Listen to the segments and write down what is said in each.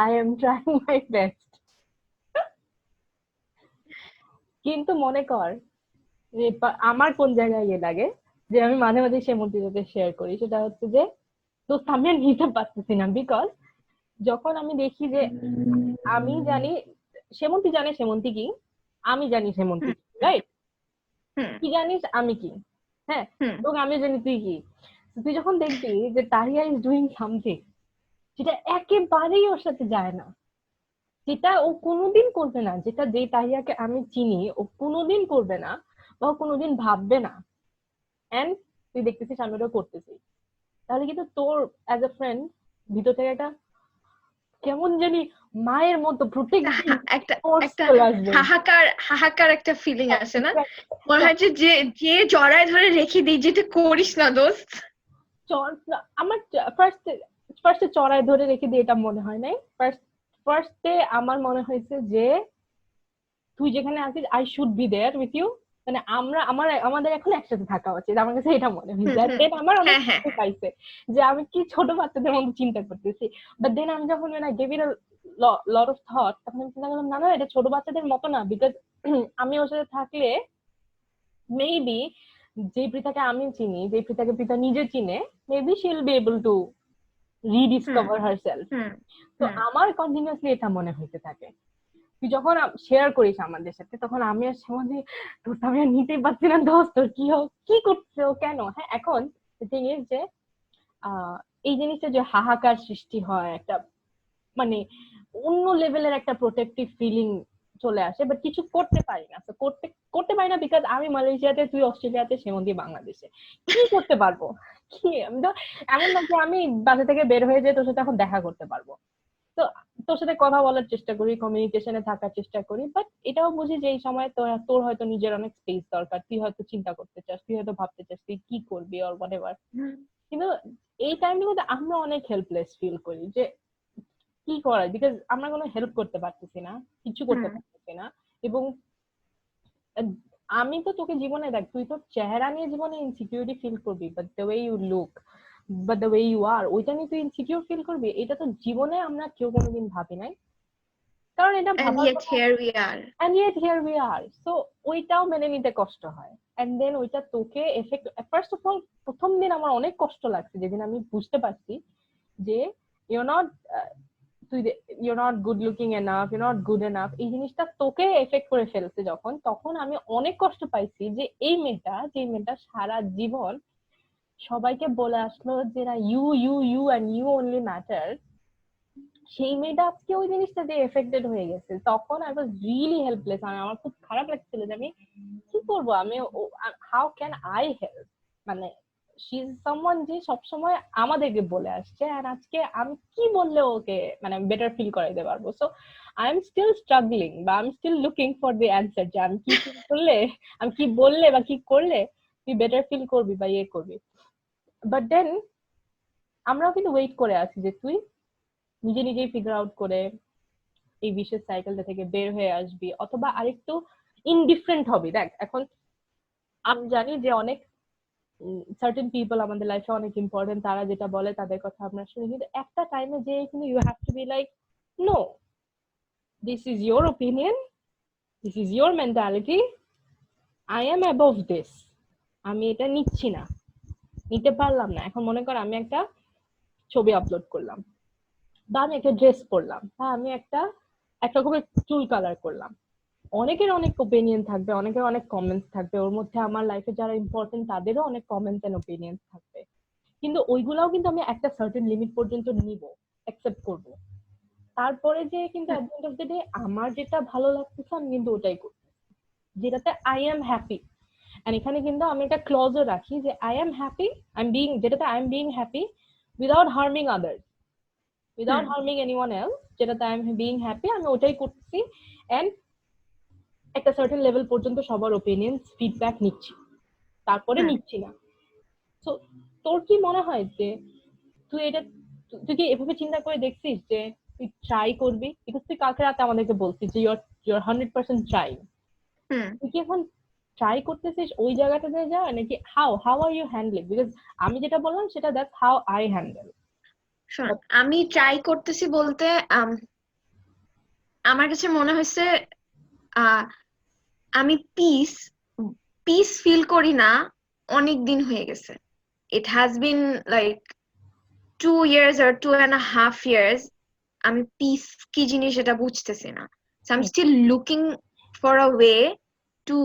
I am trying my best. কিন্তু মনে কর যে আমার কোন জায়গায় ইয়ে লাগে, যে আমি মাঝে মাঝে সেমন্তির সাথে শেয়ার করি, সেটা হচ্ছে যে দোস্ত আমি আর নিতে পারতেছি না, বিকজ যখন আমি দেখি যে আমি জানি সেমন্তি জানে সেমন্তি কি, আমি জানি সেমন্তি হুম কি, রাইট? হুম কি জানিস আমি কি, হ্যাঁ, হুম এবং আমি জানি তুই কি। তো তুই যখন দেখবি যে তাহিয়া ইজ ডুইং সামথিং যেটা একেবারেই ওর সাথে যায় না, যেটা ও কোনোদিন করবে না, যেটা যে তাহিয়াকে আমি চিনি ও কোনোদিন করবে না বা ও কোনোদিন ভাববে না, এন্ড তুই দেখতেছিস আমি ওটা করতেছি, তাহলে কিন্তু তোর অ্যাজ এ ফ্রেন্ড ভিতর থেকে একটা কেমন জানি মায়ের মতো প্রোটেক্টিভ একটা ফোর্স একটা চলে আসবে। হাহাকার হাহাকার একটা ফিলিং আসে না? মনে একটা হয় যে যে যে জড়ায় ধরে রেখে দিই, যেটা করিস না দোস্ত। আমার ফার্স্টে ফার্স্টে চড়াই ধরে রেখে দিয়ে এটা মনে হয় নাই। ফার্স্টে আমার মনে হয়েছে যে তুই যেখানে আছিস I should be there with you, মানে আমাদের এখন একসাথে থাকা উচিত, আমার কাছে এটা মনে হুম হয়েছে। আর হুম দেন আমার অনেক হ্যাঁ হ্যাঁ কষ্ট পাইছে যে আমি কি ছোট বাচ্চাদের মতো চিন্তা করতেছি। বাট দেন আমি যখন gave it lot of thought, তখন আমি চিন্তা করলাম না না, এটা ছোট বাচ্চাদের মতো না, বিকজ আমি ওর সাথে থাকলে মেবি যে পৃথাকে আমি চিনি, যে পৃথাকে পৃথা নিজে চিনে, maybe she will be able to hmm rediscover herself. Hmm তো হুম আমার কন্টিনিউয়াসলি এটা মনে হইতে থাকে। তুই যখন শেয়ার করিস আমাদের সাথে, তখন আমি আর সমাজে তোর আমি আর নিতেই পারছি না দোস্ত, তোর কি হোক কি করছে ও কেন। হ্যাঁ, এখন থিং ইজ যে আহ এই জিনিসটা যে হাহাকার সৃষ্টি হয়, একটা মানে অন্য লেভেলের একটা প্রোটেক্টিভ ফিলিং চলে আসে, বাট কিছু করতে পারি না। তো করতে করতে পারি না বিকজ আমি মালয়েশিয়াতে, তুই অস্ট্রেলিয়াতে, সেমন্তি বাংলাদেশে। কি করতে পারবো? কি আমি তো এমন না যে আমি বাসা থেকে বের হয়ে যেয়ে তোর সাথে এখন দেখা করতে পারবো। তো তোর সাথে কথা বলার চেষ্টা করি, কমিউনিকেশনে থাকার চেষ্টা করি, বাট এটাও বুঝি যে এই সময় তোর তোর হয়তো নিজের অনেক স্পেস দরকার, তুই হয়তো চিন্তা করতে চাস, তুই হয়তো ভাবতে চাস তুই কি করবি অর হোয়াট এভার। হুম কিন্তু এই টাইমের মধ্যে আমরা অনেক হেল্পলেস ফিল করি যে কি করার, বিকজ আমরা কোনো হেল্প করতে পারতেছি না, কিছু করতে হুম পারতেছি না। এবং আহ, আমি তো তোকে জীবনে দেখ, তুই তোর চেহারা নিয়ে জীবনে ইনসিকিউরিটি ফিল করবি, but the way you look, but the way you are, ওইটা নিয়ে তুই ইনসিকিউর ফিল করবি, এটা তো জীবনে আমরা কেউ কোনোদিন ভাবি নাই। কারণ এটা and ভাবার yet কথা। here we are. and yet here we are, so ওইটাও মেনে নিতে কষ্ট হয়। and then ওইটা তোকে এফেক্ট, ফার্স্ট অফ অল প্রথম দিন আমার অনেক কষ্ট লাগছে যেদিন আমি বুঝতে পারছি যে ইউ নট, তুই you not good looking enough, you not good enough, এই জিনিসটা তোকে এফেক্ট করে ফেলছে যখন, তখন আমি অনেক কষ্ট পাইছি যে যে মেয়েটা সারা জীবন সবাইকে বলে আসলো যে না, you you you and you only matter, সেই মেয়েটা আজকে ওই জিনিসটা দিয়ে এফেক্টেড হয়ে গেছে। তখন আই ওয়াজ রিয়েলি হেল্পলেস, আমার খুব খারাপ লাগছিল যে আমি কি করবো, আমি হাউ ক্যান আই হেল্প, মানে শি ইজ সামওয়ান যে সবসময় আমাদেরকে বলে আসছে, আর আজকে আমি কি বললে ওকে মানে বেটার ফিল করাইতে পারবো। So I am still struggling, বা I am still looking for the answer, যে আমি কি ফিল করলে, আমি কি বললে বা কি করলে তুই বেটার ফিল করবি বা ইয়ে করবি। বাট দেন আমরাও কিন্তু ওয়েট করে আছি যে তুই নিজে নিজেই ফিগার আউট করে এই বিশেষ সাইকেলটা থেকে বের হয়ে আসবি, অথবা আরেকটু ইনডিফারেন্ট হবি। দেখ এখন আমি জানি যে অনেক সার্টেন পিপল আমাদের লাইফে অনেক ইম্পর্টেন্ট, তারা যেটা বলে তাদের কথা আমরা শুনি, কিন্তু একটা টাইমে যে কিন্তু you have to be like no, this is your opinion, this is your mentality, I am above this, আমি এটা নিচ্ছি না, নিতে পারলাম না। এখন মনে কর আমি একটা ছবি আপলোড করলাম, বা আমি একটা ড্রেস পরলাম, বা আমি একটা রকমের চুল কালার করলাম, অনেকের অনেক ওপিনিয়ন থাকবে, অনেকের অনেক কমেন্টস থাকবে, ওর মধ্যে আমার লাইফে যারা ইম্পর্টেন্ট তাদেরও অনেক কমেন্টস এন্ড ওপিনিয়ন থাকবে, কিন্তু ওইগুলাও কিন্তু আমি একটা সার্টেন লিমিট পর্যন্ত নিব, অ্যাকসেপ্ট করব। তারপরে যে কিন্তু hmm at the end of the day আমার যেটা ভালো লাগতেছে আমি কিন্তু ওটাই করব, যেটাতে আই এম হ্যাপি। এন্ড এখানে কিন্তু আমি একটা ক্লজও রাখি যে I am happy, I am being, যেটাতে I am being happy without harming others, without hmm harming anyone else, যেটাতে আই এম বিং হ্যাপি, আমি ওটাই করছি। এন্ড একটা সার্টেন লেভেল পর্যন্ত সবার ওপিনিয়ন ফিডব্যাক নিচ্ছি, তারপরে হুম নিচ্ছি না। তো তোর কি মনে হয় যে তুই এটা, তুই কি এভাবে চিন্তা করে দেখছিস যে তুই ট্রাই করবি, বিকজ তুই কালকে রাতে আমাদেরকে বলছিস যে ইউর 100% ট্রাই, হুম তুই কি এখন ট্রাই করতেছিস ওই জায়গাটাতে যাওয়া, নাকি how how are you handling? Because আমি যেটা বললাম সেটা দ্যাটস হাউ আই হ্যান্ডেল। শোন, আমি ট্রাই করতেছি বলতে আমার কাছে মনে হয়েছে আমি পিস ফিল করি না, অনেক দিন হয়ে গেছে। It has been like 2 years or 2.5 years আমি পিস কি জিনিস এটা বুঝতেছি না। So I'm still looking for a way to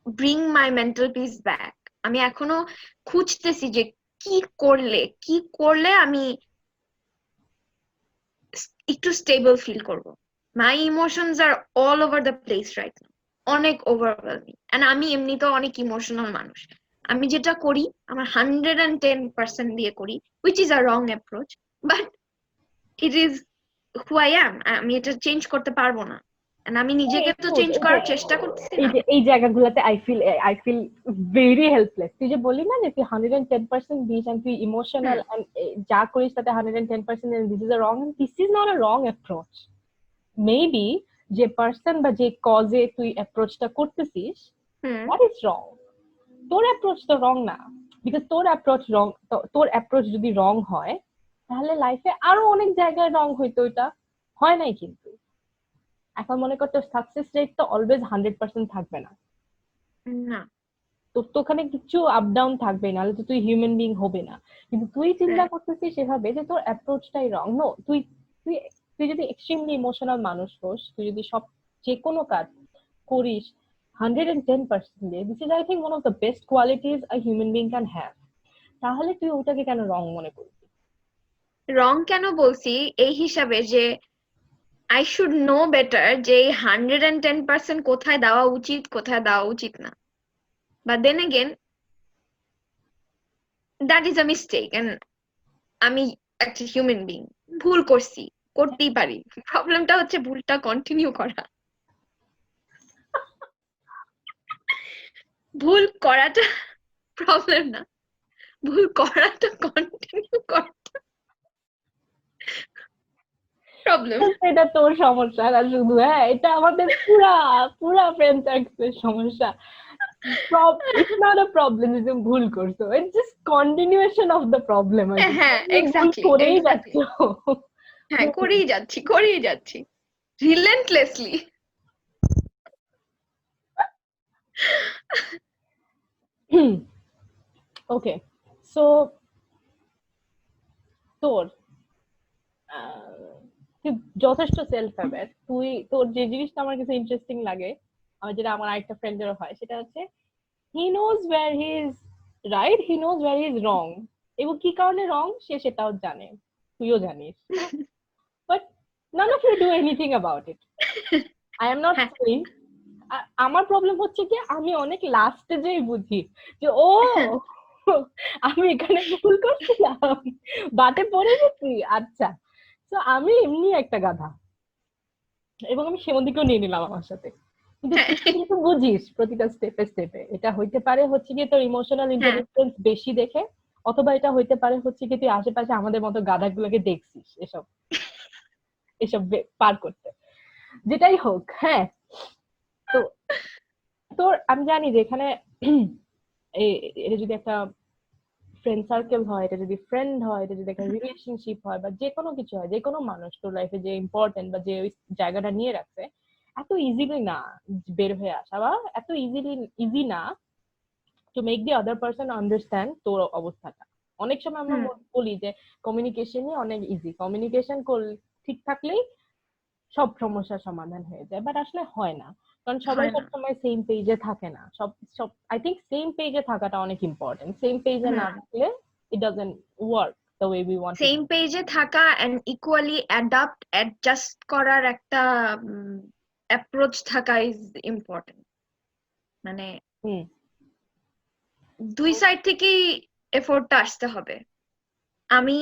bring my mental peace back. আমি এখনো খুঁজতেছি যে কি করলে আমি একটু স্টেবল ফিল করব। My emotions are all over the place right now, অনেক ওভারওয়েলমিং। এন্ড আমি এমনিতেও অনেক ইমোশনাল মানুষ। আমি যেটা করি আমার 110% দিয়ে করি, which is a wrong approach, but it is who I am. আমি এটা চেঞ্জ করতে পারবো না, and আমি নিজেকে তো চেঞ্জ করার চেষ্টা করতেছি না। এই জায়গাগুলোতে আই ফিল ভেরি হেল্পলেস। তুই যে বললি না যে তুই 110% দিস and তুই ইমোশনাল and যা করিস তাতে 110% and this is a wrong, this is not a wrong approach. Maybe যে পার্সন বা যে কজে তুই অ্যাপ্রোচটা করতেছিস that is wrong. তোর অ্যাপ্রোচ তো রং না, বিকজ তোর অ্যাপ্রোচ যদি রং হয় তাহলে লাইফে আরো অনেক জায়গায় রং হইতো, এটা হয় নাই। কিন্তু এখন মনে কর তোর সাকসেস রেট তো অলওয়েজ 100% থাকবে না, না তোর তো ওখানে কিছু আপ ডাউন থাকবে, নাহলে তো তুই হিউম্যান বিং হবে না। কিন্তু তুই চিন্তা করতেছিস সেভাবে যে তোর অ্যাপ্রোচটাই রং। নো, তুই তুই তুই যদি এক্সট্রিমলি ইমোশনাল মানুষ হোস, তুই যদি যে কোনো কাজ করিস 110% দিয়ে, this is I think one of the best qualities a human being can have, তাহলে তুই ওটাকে কেন রং মনে করবি? রং কেন বলছি এই হিসাবে যে আই শুড নো বেটার যে 110% কোথায় দেওয়া উচিত কোথায় দেওয়া উচিত না। But then again that is a mistake, and আমি একটা হিউম্যান বিং, ভুল করতেই পারি। প্রবলেমটা হচ্ছে ভুলটা কন্টিনিউ করা। ভুল করাটা প্রবলেম না, ভুল করাটা কন্টিনিউ করাটা প্রবলেম। এটা তোর সমস্যা না শুধু, হ্যাঁ, এটা আমাদের পুরা ফ্রেন্ড সার্কেলের সমস্যা। It's not a problem যে তুমি ভুল করছো, it's just continuation of the problem. হ্যাঁ এক্স্যাক্টলি করেই যাচ্ছ। হ্যাঁ করেই যাচ্ছি রিলেন্টলেসলি। ওকে, সো তোর তুই যথেষ্ট সেলফ অ্যাওয়্যার। তোর যে জিনিসটা আমার কাছে ইন্টারেস্টিং লাগে, যেটা আমার আরেকটা ফ্রেন্ডেরও হয়, সেটা হচ্ছে he knows where he is right, he knows where he is wrong, এবং কি কারণে রং সে সেটাও জানে, তুইও জানিস, but none of you do anything about it. I am not saying, আমার প্রবলেম হচ্ছে কি আমি অনেক লাস্টে যেই বুঝি যে ও আমি এখানে ভুল করছিলাম, বাটে পড়ে গেছি, আচ্ছা। তো আমি এমনি একটা গাধা, এবং আমি সেমন্দিকেও নিয়ে নিলাম আমার সাথে। কিন্তু তুই কিন্তু বুঝিস প্রতিটা স্টেপে স্টেপে এটা হইতে পারে হচ্ছে কি তোর ইমোশনাল ইন্টেলিজেন্স বেশি দেখে, অথবা এটা হইতে পারে হচ্ছে কি তুই আশেপাশে আমাদের মতো গাধাগুলোকে দেখছিস এসব পার করতে, যেটাই হোক। হ্যাঁ, তো তোর আমি জানি যে এখানে এটা যদি একটা ফ্রেন্ড সার্কেল হয়, এটা যদি ফ্রেন্ড হয়, এটা যদি একটা রিলেশনশিপ হয়, বা যে কোনো কিছু হয়, যে কোনো মানুষ তোর লাইফে যে ইম্পর্টেন্ট বা যে ওই জায়গাটা নিয়ে রাখছে, এত ইজিলি না বের হয়ে আসা, বা এত ইজি না to make the other person understand তোর অবস্থাটা। অনেক সময় আমরা বলি যে কমিউনিকেশনই অনেক ইজি, কমিউনিকেশন ঠিক থাকলেই সব সমস্যার সমাধান হয়ে যায়, বাট আসলে হয় না, কারণ সবাই সবসময় সেম পেজে থাকে না। সব আই থিঙ্ক সেম পেজে থাকাটা অনেক ইম্পর্টেন্ট। সেম পেজে না থাকলে it doesn't work the way we want. Same পেজে থাকা এন্ড ইকুয়ালি অ্যাডজাস্ট করার একটা অ্যাপ্রোচ থাকা ইজ ইম্পর্টেন্ট। মানে দুই সাইড থেকেই এফোর্টটা আসতে হবে। আমি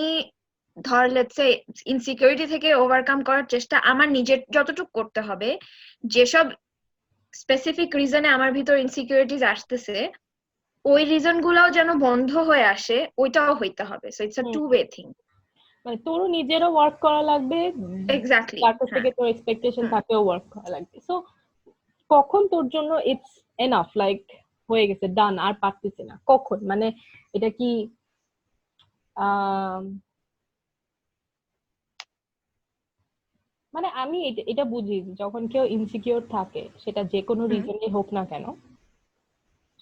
ধর লেটস সে ইনসিকিউরিটি থেকে ওভারকাম করার চেষ্টা আমার নিজের যতটুকু করতে হবে, যেসব স্পেসিফিক রিজনে আমার ভিতর ইনসিকিউরিটিজ আসতেছে ওই রিজন গুলাও যেন বন্ধ হয়ে আসে, ওইটাও হইতে হবে। So it's a two way thing. মানে তোরও নিজেরও ওয়ার্ক করা লাগবে, এক্স্যাক্টলি তারপর থেকে তোর এক্সপেকটেশন থাকেও ওয়ার্ক করা লাগবে। সো কখন তোর জন্য ইটস এনাফ, লাইক হয়ে গেছে, ডান, আর পারতেছি না, কখন? মানে এটা কি মানে আমি এটা বুঝি যে যখন কেউ ইনসিকিউর থাকে, সেটা যে কোনো হুম রিজনে হোক না কেন,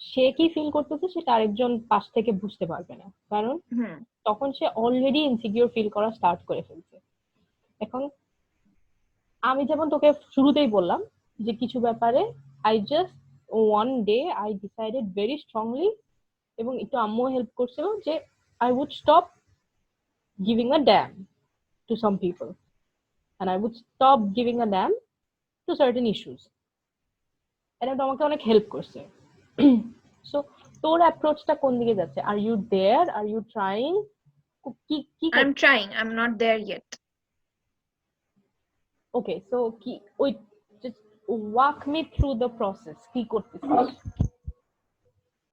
সে কি ফিল করতেছে সেটা আরেকজন পাশ থেকে বুঝতে পারবে না, কারণ হুম তখন সে অলরেডি ইনসিকিউর ফিল করা স্টার্ট করে ফেলছে। এখন আমি যেমন তোকে শুরুতেই বললাম যে কিছু ব্যাপারে I just one day I decided very strongly, এবং একটু আম্মু হেল্প করছিল, যে I would stop giving a damn to some people, and I would stop giving a damn to certain issues. এটা তো আমাকে অনেক হেল্প করছে। সো তোর অ্যাপ্রোচটা কোন দিকে যাচ্ছে? Are you there, are you trying, কি কি I'm trying, I'm not there yet. Okay, so কি ওই just walk me through the process, কি করতেছিস?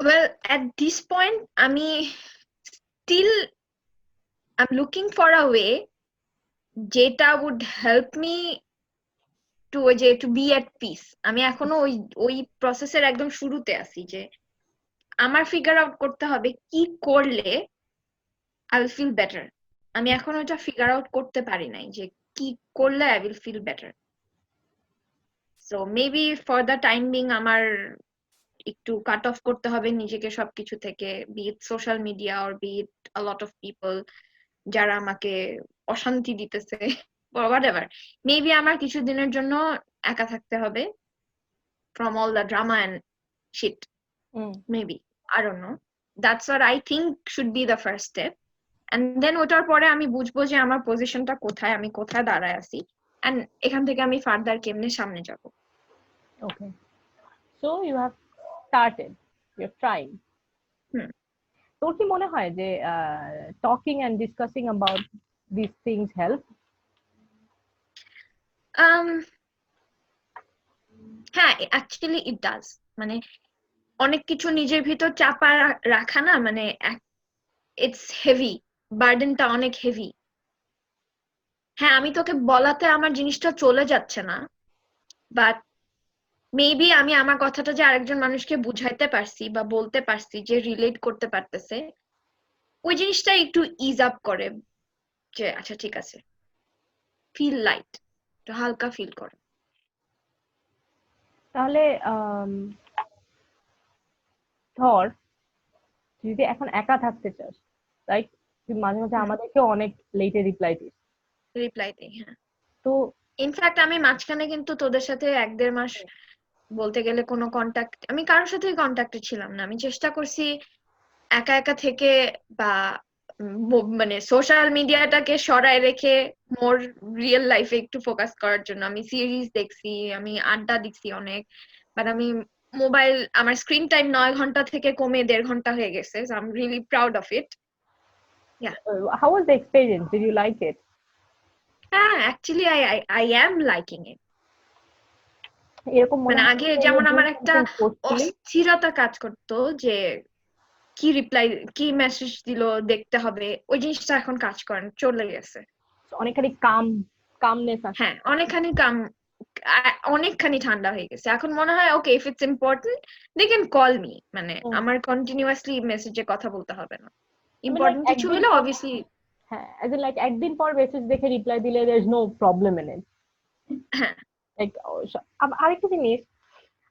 Well, at this point আমি still I'm looking for a way যেটা would help me to be at peace. আমি এখনো ওই প্রসেসের একদম শুরুতে আছি, যে আমার ফিগার আউট করতে হবে কি করলে আই উইল ফিল বেটার। আমি এখনো এটা ফিগার আউট করতে পারি নাই যে কি করলে I will feel better. So maybe for the time being আমার একটু কাট অফ করতে হবে নিজেকে সবকিছু থেকে, be it social media or be it a lot of people যারা আমাকে অশান্তি দিতেছে, হোয়াটএভার। মেবি আমার কিছু দিনের জন্য একা থাকতে হবে from all the drama and shit. Maybe, I don't know. That's what I think should be the first step. And then ওটার পরে আমি বুঝবো যে আমার পজিশনটা কোথায়, আমি কোথায় দাঁড়ায় আছি, and এখান থেকে আমি ফার্দার কেমনে সামনে যাব। Okay, so you have started, you are trying. তোর কি মনে হয় যে talking and discussing about this things help? হ্যাঁ, অ্যাকচুয়ালি ইট ডাজ। মানে অনেক কিছু নিজের ভিতর চাপা রাখা না, মানে ইটস হেভি, বার্ডেনটা অনেক হেভি। হ্যাঁ, আমি তোকে বলাতে আমার জিনিসটা চলে যাচ্ছে না, বাট মেবি আমি আমার কথাটা যে আরেকজন মানুষকে বুঝাইতে পারছি বা বলতে পারছি, যে রিলেট করতে পারতেছে, ওই জিনিসটা একটু ইজ আপ করে, যে আচ্ছা ঠিক আছে, ফিল লাইট, একটু হালকা ফিল করে। তাহলে ধর তুই যদি এখন একা থাকতে চাস, লাইক তুই মাঝে মাঝে আমাদেরকে অনেক লেটে রিপ্লাই দিস, রিপ্লাই দিই, হ্যাঁ। তো ইনফ্যাক্ট আমি মাঝখানে কিন্তু তোদের সাথে 1-1.5 মাস বলতে গেলে কোনো কন্ট্যাক্ট, আমি কারোর সাথেই কন্ট্যাক্টে ছিলাম না। আমি চেষ্টা করছি একা একা থেকে, বা মানে সোশ্যাল মিডিয়াটাকে সরায় রেখে মোর রিয়েল লাইফে একটু ফোকাস করার জন্য। আমি সিরিজ দেখছি, আমি আড্ডা দিচ্ছি অনেক, বাট আমি মোবাইল, আমার স্ক্রিন টাইম 9 ঘন্টা থেকে কমে 1.5 ঘন্টা হয়ে গেছে। So I am really proud of it. Yeah, how was the experience? Did you like it? হ্যাঁ, অ্যাকচুয়ালি আই অ্যাম লাইকিং ইট। এরকম মনে মানে হয় আগে যে যেমন you're আমার doing একটা something forcefully? অস্থিরতা কাজ করতো, যে কি রিপ্লাই, কি মেসেজ দিল দেখতে হবে, ওই জিনিসটা এখন কাজ করে না, চলে গেছে। অনেকখানি কামনেস আসছে। হ্যাঁ, অনেকখানি ঠান্ডা হয়ে গেছে। এখন মনে হয় okay, if it's important they can call me, মানে আমার কন্টিনিউয়াসলি মেসেজে কথা বলতে হবে না। I mean, like ইম্পর্টেন্ট কিছু একদিন হলে পর, অবভিয়াসলি। হ্যাঁ, as in like একদিন পর মেসেজ দেখে রিপ্লাই দিলে there is no problem in it. হ্যাঁ, Like আরেকটা জিনিস,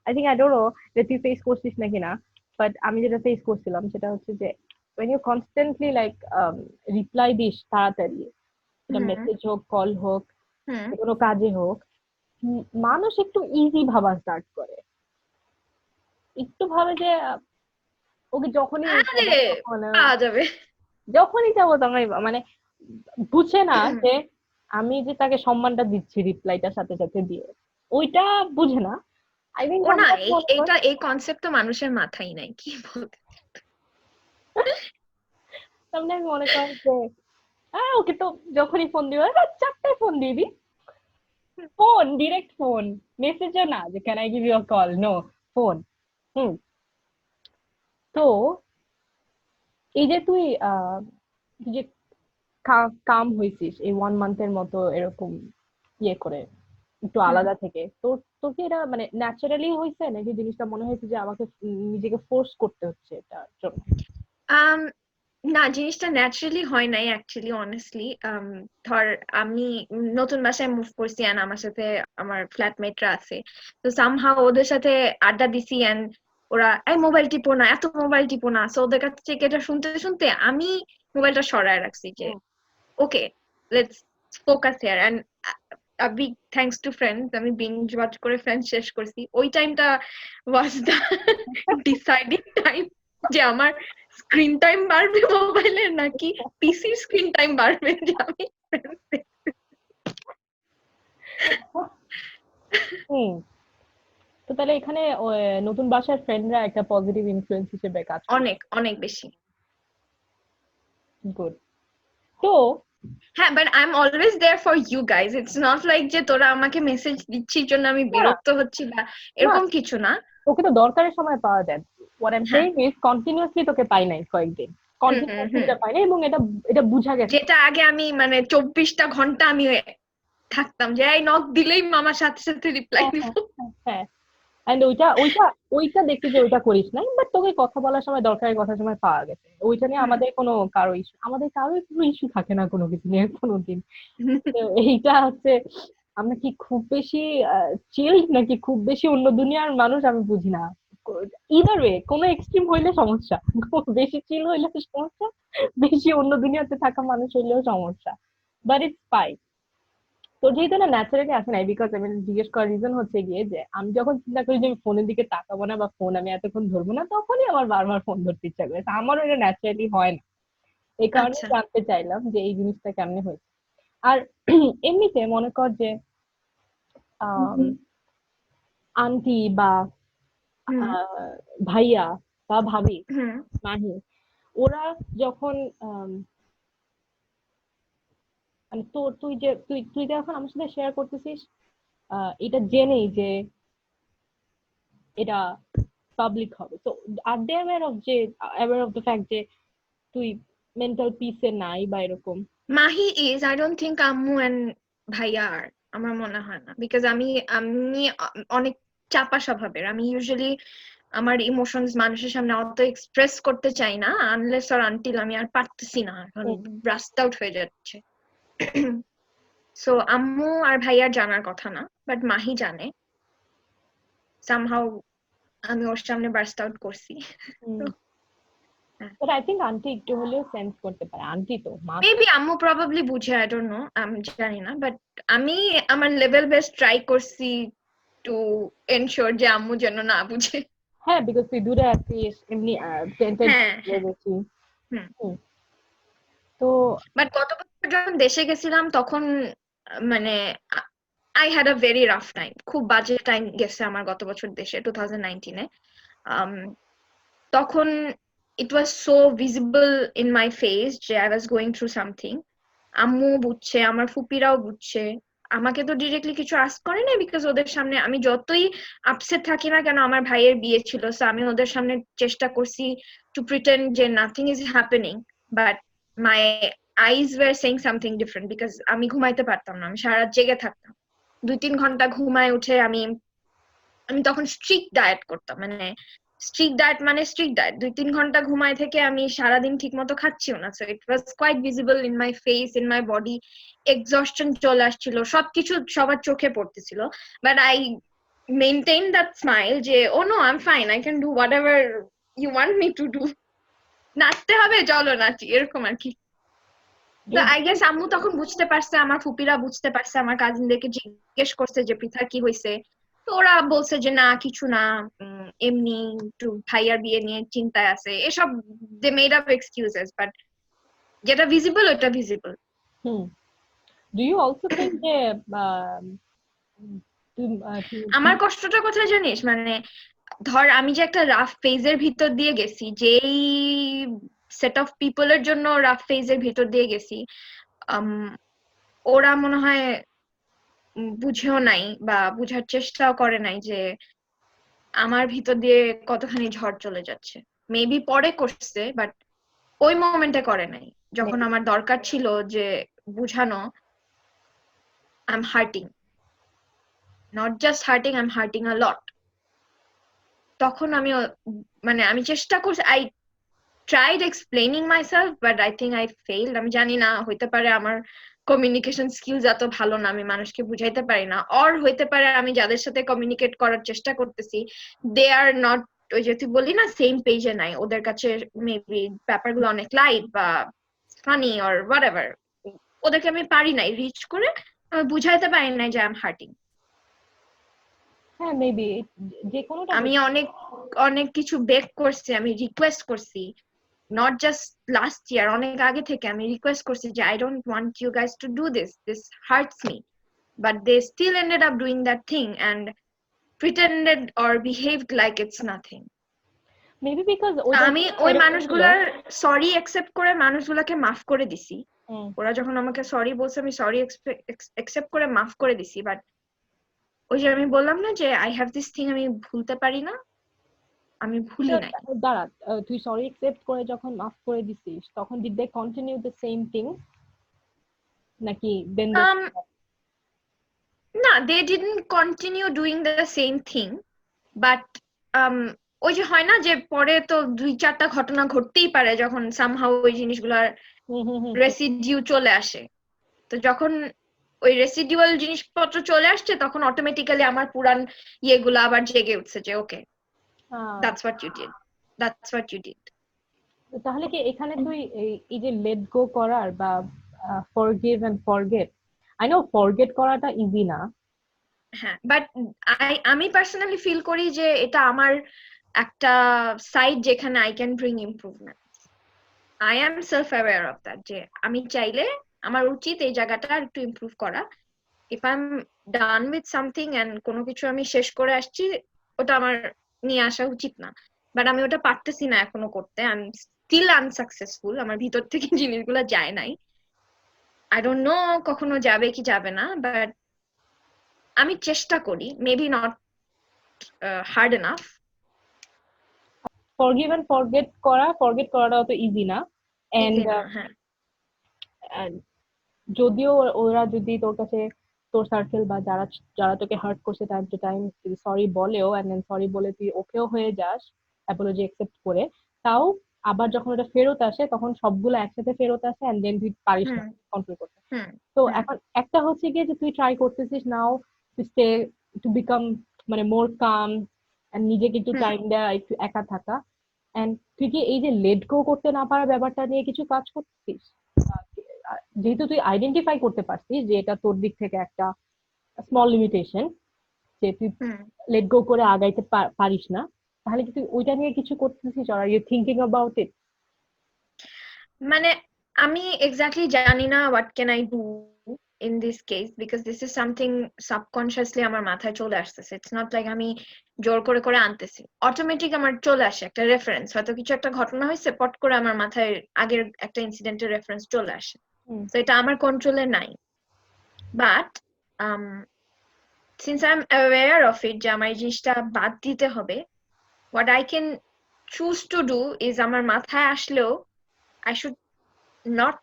I think I don't know যে তুই ফেস করছিস নাকি না, বাট আমি যেটা ফেস করছিলাম সেটা হচ্ছে যে when you constantly like reply this তাড়াতাড়ি, এটা মেসেজ হোক, কল হোক, কোনো কাজে হোক, মানুষ একটু ইজি ভাবা স্টার্ট করে, একটু ভাবে যে ওকে যখনই আরে তখন পাওয়া যাবে। যখনই যাবো তখনই মানে বুঝে না যে আমি যে তাকে সম্মানটা দিচ্ছি রিপ্লাইটার সাথে সাথে দিয়ে, ওইটা বুঝে না। আই থিঙ্ক ও না, এই কনসেপ্ট তো মানুষের মাথায় নাই, কি বলতে। সামটাইমস মনে কর যে ওকে তো যখনই ফোন দিবে, চারটায় ফোন দিবি, ফোন ডিরেক্ট ফোন, মেসেজও না যে can I give you a call, no, phone. Hmm, তো এই যে তুই তুই যে কাম হয়েছিস এই 1 মান্থের মতো এরকম ইয়ে করে একটু আলাদা থেকে, তোর তোর কি এটা মানে ন্যাচারালি হয়েছে নাকি জিনিসটা মনে হয়েছে যে আমাকে নিজেকে ফোর্স করতে হচ্ছে এটার জন্য? না, জিনিসটা ন্যাচারালি হয় নাই অ্যাকচুয়ালি, অনেস্টলি। ধর আমি নতুন বাসায় মুভ করছি এন্ড আমার সাথে আমার ফ্ল্যাটমেটরা আছে, তো সামহাউ ওদের সাথে আড্ডা দিছি এন্ড ওরা এই মোবাইল টিপো না, এত মোবাইল টিপো না, সো ওদের কাছ থেকে এটা শুনতে শুনতে আমি মোবাইলটা সরায় রাখছি যে okay, let's focus here. And big thanks to Friends, আমি বিঞ্জ ওয়াচ করে ফ্রেন্ডস শেষ করছি। ওই টাইমটা ওয়াজ দ্য ডিসাইডিং টাইম যে আমার স্ক্রিন টাইম বাড়বে মোবাইলের নাকি পিসির স্ক্রিন টাইম বাড়বে, যে আমি হুম। তো তাহলে এখানে নতুন বাসার ফ্রেন্ডরা একটা পজিটিভ ইনফ্লুয়েন্স হিসেবে কাজ করে। অনেক অনেক বেশি। গুড। তো হ্যাঁ, but I am always there for you guys, it's not like যে তোরা আমাকে মেসেজ দিচ্ছিস জন্য আমি না বিরক্ত হচ্ছি বা না, এরকম কিছু না। তোকে তো দরকারের সময় পাওয়া যায়। হোয়াট আই এম হ্যাঁ, সেইং ইজ কন্টিনিউয়াসলি তোকে পাই নাই কয়েকদিন, হুম হুম কন্টিনিউয়াসলি হুম। এটা পাই নাই, এবং এটা এটা বুঝা গেছে। যেটা আগে আমি মানে 24টা ঘন্টা আমি থাকতাম যে এই নক দিলেই মামার সাথে সাথে রিপ্লাই হ্যাঁ দিব। হ্যাঁ হ্যাঁ। এন্ড ওইটা ওইটা ওইটা দেখি যে ওইটা করিস নাই, বাট তোকে কথা বলার সময় দরকারি কথার সময় পাওয়া গেছে। ওইটা নিয়ে হুম। আমাদের কোনো কারো ইস্যু, আমাদের কারো কোনো ইস্যু থাকে না কোনো কিছু নিয়ে কোনোদিন। তো এইটা হচ্ছে, আমরা কি খুব বেশি চিল্ড নাকি খুব বেশি অন্য দুনিয়ার মানুষ আমি বুঝি না। ইদার ওয়ে কোনো এক্সট্রিম হইলে সমস্যা, বেশি চিল হইলে সমস্যা, বেশি অন্য দুনিয়াতে থাকা মানুষ হইলেও সমস্যা, বাট ইটস ফাইন। তো যেহেতু না ন্যাচারালি আসে নাই, বিকজ আমি জিজ্ঞেস করার রিজন হচ্ছে গিয়ে যে আমি যখন চিন্তা করি যে আমি ফোনের দিকে তাকাবো না বা ফোন আমি এতক্ষণ ধরবো না, তখনই আমার বারবার ফোন ধরতে ইচ্ছা করে। তা আমারও এটা ন্যাচারালি হয় না। এই কারণে আচ্ছা। জানতে চাইলাম যে এই জিনিসটা কেমনে হয়েছে। আর এমনিতে মনে কর যে আম, আন্টি বা হুম ভাইয়া বা ভাবি, হুম মাহি, ওরা যখন মানে তোর তুই যে তুই তুই যে এখন আমার সাথে শেয়ার করতেছিস, এটা জেনেই যে এটা পাবলিক হবে, তো আর দে অ্যাওয়ার অফ দ্য ফ্যাক্ট যে তুই মেন্টাল পিসে নাই বা এরকম? Mahi is, I don't think আম্মু এন্ড ভাইয়া আর, আমার মনে হয় না। বিকজ আমি আমি অনেক চাপা স্বভাবের, আমি ইউজুয়ালি আমার ইমোশনস মানুষের সামনে অত এক্সপ্রেস করতে চাই না আনলেস অর আনটিল আমি আর পারতেছি না, এখন ব্রাস্ট আউট হয়ে যাচ্ছে। সো আম্মু আর ভাইয়ার জানার কথা না, বাট মাহি জানে সামহাউ, আমি ওর সামনে বার্স্ট আউট করছি। তো বাট আই থিঙ্ক আন্টি একটু হলেও সেন্স করতে পারে, আন্টি তো মা তো। মেবি আম্মু প্রবাবলি বুঝে, আই ডোন্ট নো, আমি জানি না, বাট আমি আমার লেভেল বেস্ট ট্রাই করছি টু এনশিওর যে আম্মু যেন না বুঝে। হ্যাঁ, বিকজ তুই দূরে আছিস এমনি টেন্টেড হ্যাঁ হ্যাঁ। বেশি। হুম। হুম। তো বাট গত বছর যখন দেশে গেছিলাম তখন মানে I had a very rough time, খুব বাজে টাইম গেছে আমার গত বছর দেশে 2019-এ। তখন it was so visible in my face যে I was going through something. আম্মু বুঝছে, আমার ফুপিরাও বুঝছে। আমাকে তো ডিরেক্টলি কিছু আস্ক করে না, বিকজ ওদের সামনে আমি যতই আপসেট থাকি না কেন, আমার ভাইয়ের বিয়ে ছিল, সো আমি ওদের সামনে চেষ্টা করছি টু প্রিটেন্ড যে nothing is happening, but my eyes were saying something different, because আমি ঘুমাইতে পারতাম না, আমি সারা রাত জেগে থাকতাম। 2-3 ঘন্টা ঘুমায় উঠে আমি আমি তখন স্ট্রিক্ট ডায়েট করতাম, মানে স্ট্রিক্ট ডায়েট 2-3 ঘন্টা ঘুমায় থেকে আমি সারাদিন ঠিক মতো খাচ্ছিও না, so it was quite visible in my face, in my body. Exhaustion চলে আসছিল, সবকিছু সবার চোখে পড়তেছিল, but I maintain that smile যে oh no, I am fine, I can do whatever you want me to do. নাচতে হবে, চলো নাচি, এরকম আর কি। তো আই গেস আম্মু তখন বুঝতে পারছে, আমার ফুপিরা বুঝতে পারছে, আমার কাজিনদেরকে জিজ্ঞেস করছে যে পৃথার কি হয়েছে, তো ওরা বলছে যে না কিছু না, এমনি একটু ভাইয়ার বিয়ে নিয়ে চিন্তায় আছে এসব। They made up excuses, but যেটা ভিজিবল ওটা visible. Hmm. Do you also think যে আহ, আমার কষ্টটা কোথায় জানিস, মানে ধর আমি যে একটা রাফ ফেজের ভিতর দিয়ে গেছি, যেই সেট অফ পিপলের জন্য রাফ ফেজের ভিতর দিয়ে গেছি, আম, ওরা মনে হয় বুঝেও নাই বা বুঝার চেষ্টাও করে নাই যে আমার ভিতর দিয়ে কতখানি ঝড় চলে যাচ্ছে। মেবি পরে করছে, বাট ওই মোমেন্টে করে নাই, যখন আমার দরকার ছিল যে বুঝানো I am hurting, not just hurting, I am hurting a lot. তখন আমি মানে আমি চেষ্টা করছি, I tried explaining myself, but I think I failed. আমি জানি না, হইতে পারে আমার কমিউনিকেশন স্কিলস এত ভালো না, আমি মানুষকে বুঝাইতে পারি না, অর হইতে পারে আমি যাদের সাথে কমিউনিকেট করার চেষ্টা করতেছি দে আর নট, ওই যে তুই বললি না, সেম পেজে নাই, ওদের কাছে মেবি ব্যাপারগুলো অনেক লাইট বা ফানি অর হোয়াটএভার, ওদেরকে আমি পারি নাই রিচ করে, আমি বুঝাইতে পারি নাই যে আই এম হার্টিং। হ্যাঁ মেবি যে কোনোটা আমি অনেক অনেক কিছু বেক করছি, আমি রিকোয়েস্ট করছি, not just last year, অনেক আগে থেকে আমি রিকোয়েস্ট করছি যে I don't want you guys to do this, this hurts me, but they still ended up doing that thing and pretended or behaved like it's nothing. Maybe because ওদের আমি ওই মানুষগুলার sorry accept করে মানুষগুলোকে মাফ করে দিছি, ওরা যখন আমাকে সরি বলছে আমি সরি অ্যাকসেপ্ট করে মাফ করে দিছি, বাট ওই যে আমি বললাম না যে আই হ্যাভ দিস থিং, আমি ভুলতে পারি না, আমি ভুলি নাই। দাঁড়া, তুই সরি অ্যাকসেপ্ট করে যখন মাফ করে দিছিস তখন did they continue the same thing নাকি দেন না, they didn't continue doing the same thing, but ওই যে হয় না যে পরে তো 2-4টা ঘটনা ঘটতেই পারে যখন সামহাউ ওই জিনিসগুলোর রেসিডিউ চলে আসে, তো যখন ওই রেসিডিউয়াল জিনিসপত্র চলে আসছে তখন অটোমেটিক্যালি আমার পুরান ইয়েগুলো আবার জেগে উঠছে যে okay that's what you did, that's what you did. তাহলে কি এখানে তুই এই যে লেট গো করার বা forgive and forget, I know forget করাটা ইজি না, হ্যাঁ, বাট আমি পার্সোনালি ফিল করি যে এটা আমার একটা সাইড যেখানে I can bring improvement. I am self aware of that, যে আমি চাইলে আমার উচিত এই জায়গাটা একটু ইমপ্রুভ করা। If I am done with something and কোনো কিছু আমি শেষ করে আসছি, ওটা আমার নিয়ে আসা উচিত না, বাট আমি ওটা পারতেছি না এখনো করতে, আই এম স্টিল আনসাকসেসফুল, আমার ভিতর থেকে জিনিসগুলো যায় নাই, আই ডোন্ট নো কখনো যাবে কি যাবে না, বাট আমি চেষ্টা করি, maybe not hard enough. Forgive and forget করাটা অত ইজি না, এন্ড যদিও ওরা যদি তোর কাছে, তোর সার্কেল বা যারা যারা তোকে হার্ট করছে টাইম টু টাইম যদি সরি বলেও এন্ড দেন সরি বলে তুই ওকেও হয়ে যাস অ্যাপোলজি অ্যাকসেপ্ট করে, তাও আবার যখন ওটা ফেরত আসে তখন সবগুলো একসাথে ফেরত আসে এন্ড দেন তুই পারিস না কন্ট্রোল করতে। তো এখন একটা হচ্ছে গিয়ে যে তুই ট্রাই করতেছিস নাও টু স্টে, টু বিকাম মানে মোর কাম, নিজেকে একটু টাইম দেওয়া, একটু একা থাকা, এন্ড তুই কি এই যে লেট গো করতে না পারার ব্যাপারটা নিয়ে কিছু কাজ করতেছিস? যেহেতু তুই আইডেন্টিফাই করতে পারছিস যে এটা তোর দিক থেকে একটা স্মল লিমিটেশন, যে তুই লেট গো করে আগাইতে পারিস না, তাহলে কি তুই ওইটা নিয়ে কিছু করতেছিস, are you thinking about it? মানে আমি এক্স্যাক্টলি জানি না what can I do in this case, because this is something subconsciously আমার মাথায় চলে আসতেছে, ইটস নট লাইক আমি জোর করে করে আনতেছি, অটোমেটিক আমার চলে আসে একটা রেফারেন্স, হয়তো কিছু একটা ঘটনা হয়েছে পট করে আমার মাথায় আগের একটা ইনসিডেন্টের রেফারেন্স চলে আসে, তো এটা আমার কন্ট্রোলে নাই, but since I am aware of it যে আমার এই জিনিসটা বাদ দিতে হবে, what I can choose to do is আমার মাথায় আসলেও I should not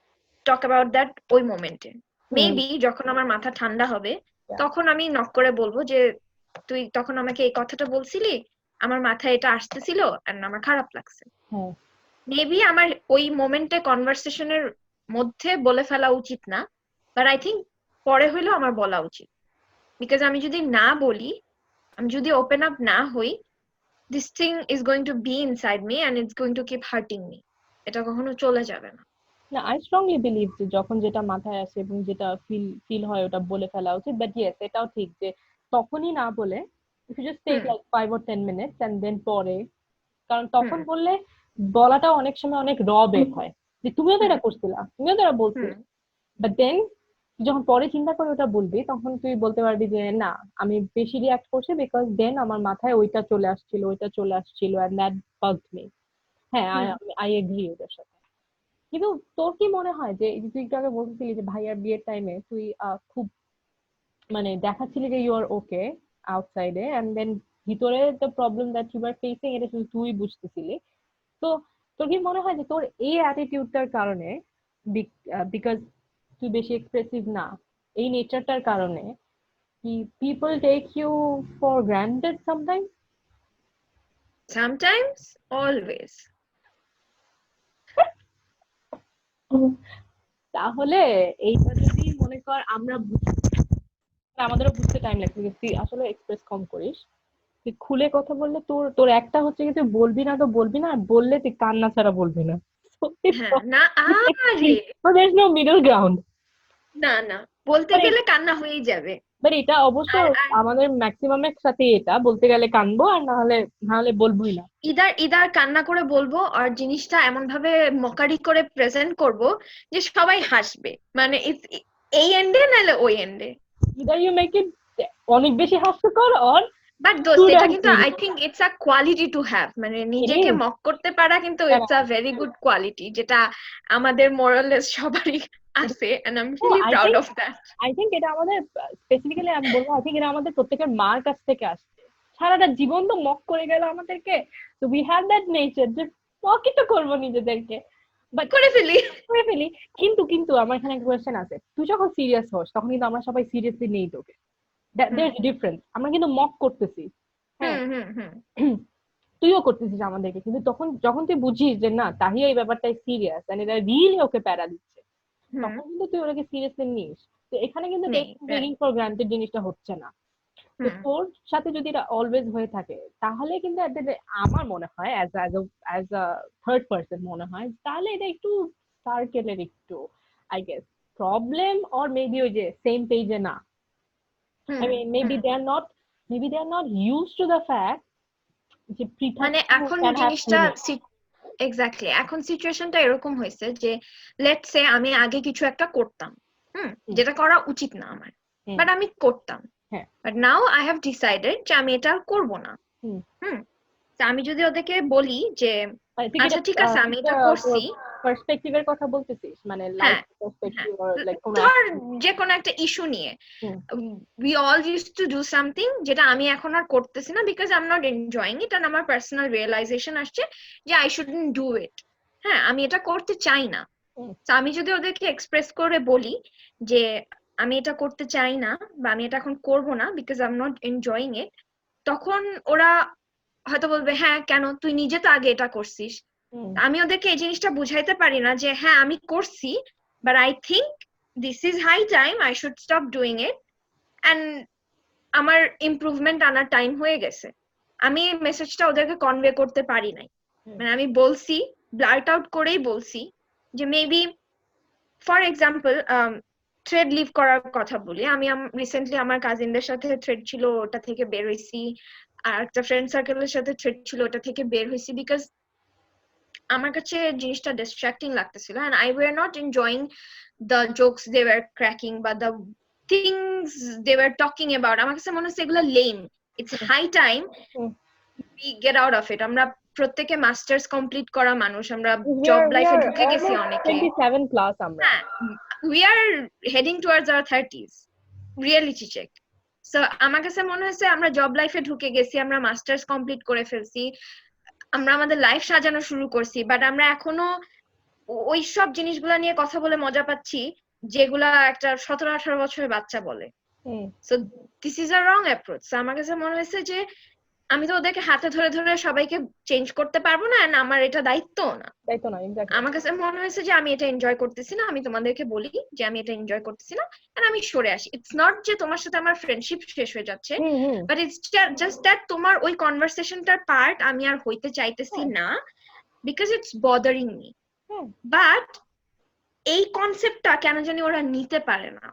talk about that ওই মোমেন্টে, মেবি যখন আমার মাথা ঠান্ডা হবে তখন আমি নক করে বলবো যে তুই তখন আমাকে এই কথাটা বলছিলি, আমার মাথায় এটা আসতেছিল এন্ড আমার খারাপ লাগছে, মেবি আমার ওই মোমেন্টে কনভারসেশনের মধ্যে বলে ফেলা উচিত না, বাট আই থিঙ্ক পরে হইলেও আমার বলা উচিত, বিকজ আমি যদি না বলি, আমি যদি ওপেন আপ না হই, this thing is going to be inside me and it's going to keep hurting me, এটা কখনো চলে যাবে না। না, আই স্ট্রংলি বিলিভ যে যখন যেটা মাথায় আসে এবং যেটা ফিল হয় ওটা বলে ফেলা উচিত, বাট ইয়েস এটাও ঠিক যে তখনই না বলে if you just take like 5 or 10 minutes and then পরে, কারণ তখন বললে বলাটা অনেক সময় অনেক র বের হয় যে তুমিও তো এটা করছিলা, তুমিও তো এটা বলছিলে, বাট দেন যখন পরে চিন্তা করে ওটা বলবি তখন তুই বলতে পারবি যে না আমি বেশি রিয়াক্ট করছি বিকজ দেন আমার মাথায় ওইটা চলে আসছিল এন্ড দ্যাট বাগড মি। হ্যাঁ, আই এগ্রি ওটার সাথে। কিন্তু তোর কি মনে হয় যে এই যে তুই একটু আগে বলতেছিলি যে ভাইয়ার বিয়ের টাইমে তুই খুব মানে দেখাচ্ছিলি যে you R okay আউটসাইডে and then ভিতরে the problem that you are facing এটা শুধু তুই বুঝতেছিলি, তো তোর কি মনে হয় যে তোর এই অ্যাটিটিউডটার কারণে, বিকজ তুই বেশি এক্সপ্রেসিভ না, এই নেচারটার কারণে কি people take you for granted sometimes? Sometimes, always. তাহলে এইটা যদি মনে কর আমরা আমাদেরও বুঝতে টাইম লাগছে যে তুই আসলে এক্সপ্রেস কম করিস, তুই খুলে কথা বললে তোর তোর একটা হচ্ছে কি তুই বলবি না তো বলবি না, আর বললে তুই কান্না ছাড়া বলবি না। So it's হ্যাঁ, না it's আরে extreme. So there's no middle ground. না না, বলতে But গেলে কান্না হয়েই যাবে। বাট এটা অবশ্য আর আর আমাদের ম্যাক্সিমামের সাথে, এটা বলতে গেলে কানবো, আর না হলে বলবোই না। ইদার ইদার কান্না করে বলবো, আর জিনিসটা এমন ভাবে মকারি করে প্রেজেন্ট করব যে সবাই হাসবে, মানে এই এন্ডে নাহলে ওই এন্ডে। Either you make it অনেক বেশি হাস্যকর, or বাট দোস্ত, good এটা and কিন্তু I serious. Think it's a quality to have, মানে It নিজেকে is. মক করতে পারা কিন্তু it's a very good quality, যেটা আমাদের মোরালেস সবারই আছে, and I am Oh, really I proud think of that. I think এটা আমাদের স্পেসিফিক্যালি আমি বলবো, I think এটা আমাদের প্রত্যেকের মার কাছ থেকে আসছে। সারাটা জীবন তো মক করে গেল আমাদেরকে, তো we have that nature যে মকই তো করবো নিজেদেরকে, বাট করে ফেলি। করে ফেলি। কিন্তু কিন্তু আমার এখানে একটা কোয়েশ্চেন আছে, তুই যখন সিরিয়াস হোস তখন কিন্তু আমরা সবাই সিরিয়াসলি নেই তোকে, দেয়ার ডিফারেন্স। আমরা কিন্তু মক করতেছি, হ্যাঁ, হুম হুম হুম তুইও করতেছিস আমাদেরকে, কিন্তু তখন যখন তুই বুঝিস যে না তাহিয়া এই ব্যাপারটাই সিরিয়াস এন্ড এটা রিয়েলি ওকে প্যারা দিচ্ছে, হুম তখন কিন্তু তুই ওটাকে সিরিয়াসলি নিস। তো এখানে কিন্তু নেই, টেকিং ফর গ্রান্টেড জিনিসটা হচ্ছে না। তো হুম তোর সাথে যদি এটা অলওয়েজ হয়ে থাকে, তাহলে কিন্তু আমার মনে হয় অ্যাজ আ থার্ড পার্সন মনে হয়, তাহলে এটা একটু সার্কেলের একটু I guess problem, or maybe ওই যে সেম পেজে না। হুম I mean, hmm maybe they are not used to the fact যে পৃথক মানে এখন can have জিনিসটা feelings. এক্স্যাক্টলি, এখন সিচুয়েশনটা এরকম হয়েছে যে লেটস সে আমি আগে কিছু একটা করতাম, যেটা করা উচিত না আমার, বাট আমি করতাম, হ্যাঁ, but now I have decided যে আমি এটা আর করবো না। হুম। তো আমি যদি ওদেরকে বলি যে মানে তুই কি আচ্ছা ঠিক আছে আমি এটা এটা করছি, পার্সপেক্টিভের কথা বলতেছিস, মানে লাইফ হ্যাঁ হ্যাঁ, পার্সপেক্টিভ, অর লাইক কোন ধর যে কোনো একটা ইস্যু নিয়ে হুম, we all used to do something যেটা আমি এখন আর করতেছি না because I'm not enjoying it, and আমার পার্সোনাল রিয়েলাইজেশন আসছে যে I shouldn't do it, হ্যাঁ আমি এটা করতে চাই না। হুম, তো আমি যদি ওদেরকে এক্সপ্রেস করে বলি যে আমি এটা করতে চাই না বা আমি এটা এখন করব না because I'm not enjoying it, তখন ওরা হয়তো বলবে হ্যাঁ কেন, তুই নিজে তো আগে এটা করছিস। হুম, আমি ওদেরকে এই জিনিসটা বুঝাইতে পারি না যে হ্যাঁ আমি করছি, but I think this is high time I should stop doing it, and আমার ইমপ্রুভমেন্ট আনার টাইম হয়ে গেছে। আমি মেসেজটা ওদেরকে কনভে করতে পারি নাই, মানে আমি বলছি, ব্লার্ট আউট করেই বলছি যে maybe for example thread leave করার কথা বলি, আমি রিসেন্টলি আমার কাজিনদের সাথে থ্রেড ছিল, ওটা থেকে বের হয়েছি, আর একটা ফ্রেন্ড সার্কেলের সাথে থ্রেড ছিল, ওটা থেকে বের হয়েছি বিকজ আমার কাছে জিনিসটা ডিস্ট্রাক্টিং লাগতেছিল, and I were not enjoying the jokes they were cracking বা the things they were talking about. আমার কাছে মনে হচ্ছে এগুলো lame. It's high time we get out of it. আমরা প্রত্যেকে মাস্টার্স কমপ্লিট করা মানুষ, আমরা জব লাইফে ঢুকে গেছি অনেকে, 27 প্লাস আমরা। হ্যাঁ we are heading towards our 30s, reality check. So আমার কাছে মনে হচ্ছে আমরা জব লাইফে ঢুকে গেছি, আমরা মাস্টার্স কমপ্লিট করে ফেলছি, আমরা আমাদের লাইফ সাজানো শুরু করছি, বাট আমরা এখনো ওই সব জিনিসগুলা নিয়ে কথা বলে মজা পাচ্ছি যেগুলা একটা 17-18 বছরের বাচ্চা বলে। So this is a wrong approach. আমার কাছে মনে হয়েছে যে আমি তো ওদেরকে হাতে ধরে ধরে সবাইকে চেঞ্জ করতে পারবো না, এন্ড আমার এটা দায়িত্ব না। আমার কাছে মনে হয়েছে যে আমি এটা এনজয় করতেছি না, আমি তোমাদেরকে বলি যে আমি এটা এনজয় করতেছি না, এন্ড আমি সরে আসি। ইটস নট যে তোমার সাথে আমার ফ্রেন্ডশিপ শেষ হয়ে যাচ্ছে, বাট ইটস জাস্ট দ্যাট তোমার ওই কনভারসেশনটার পার্ট আমি আর হইতে চাইতেছি না, because it's bothering me. But এই কনসেপ্টটা কেন জানি ওরা নিতে পারে না।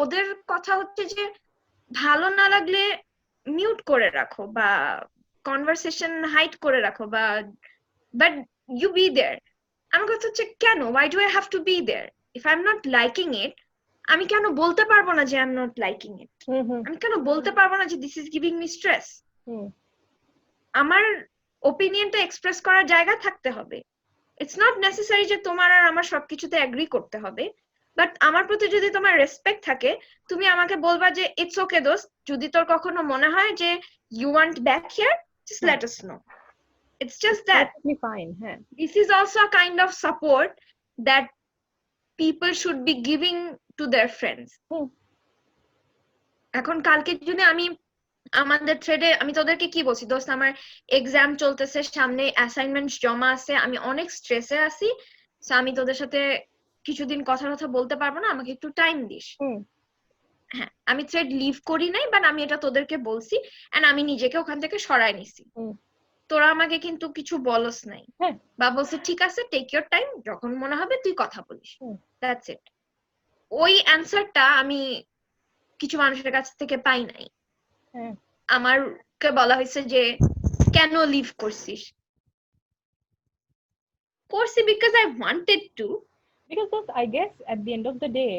ওদের কথা হচ্ছে যে ভালো না লাগলে মিউট করে রাখো বা কনভারসেশন হাইড করে রাখো, বা বাট ইউ বি দেয়ার। আমার কথা হচ্ছে কেন, why do I have to be there? If I'm not liking it, আমি কেন বলতে পারবো না যে I'm not liking it? আমি কেন বলতে পারবো না যে this is giving me stress? আমার ওপিনিয়নটা এক্সপ্রেস করার জায়গা থাকতে হবে। ইটস নট নেসেসারি যে তোমার আর আমার সবকিছুতে এগ্রি করতে হবে, বাট আমার প্রতি যদি তোমার রেসপেক্ট থাকে, তুমি আমাকে বলবা যে ইটস ওকে দোস্ত, যদি তোর কখনো মনে হয় যে you want back here, just let us know. It's just that fine. This is also a kind of support that people should be giving to their friends. এখন কালকে যদি আমি আমাদের থ্রেডে আমি তোদেরকে কি বলছি, দোস্ত আমার এক্সাম চলতেছে, সামনে অ্যাসাইনমেন্ট জমা আছে, আমি অনেক স্ট্রেসে আছি, সো আমি তোদের সাথে কিছুদিন কথা বলতে পারবো না, আমাকে একটু টাইম দিস। হুম হ্যাঁ, আমি থ্রেড লিভ করি নাই, বাট আমি এটা তোদেরকে বলছি এন্ড আমি নিজেকে ওখান থেকে সরায় নিছি। হুম তোরা আমাকে কিন্তু কিছু বলস নাই, হ্যাঁ বা বলছে ঠিক আছে টেক ইওর টাইম, যখন মনে হবে তুই কথা বলিস, হুম দ্যাটস ইট। ওই অ্যান্সারটা আমি কিছু মানুষের কাছ থেকে পাই নাই। হ্যাঁ আমারকে বলা হয়েছে যে কেন লিভ করছিস, করছি because I wanted to. because of, I guess at the end of the day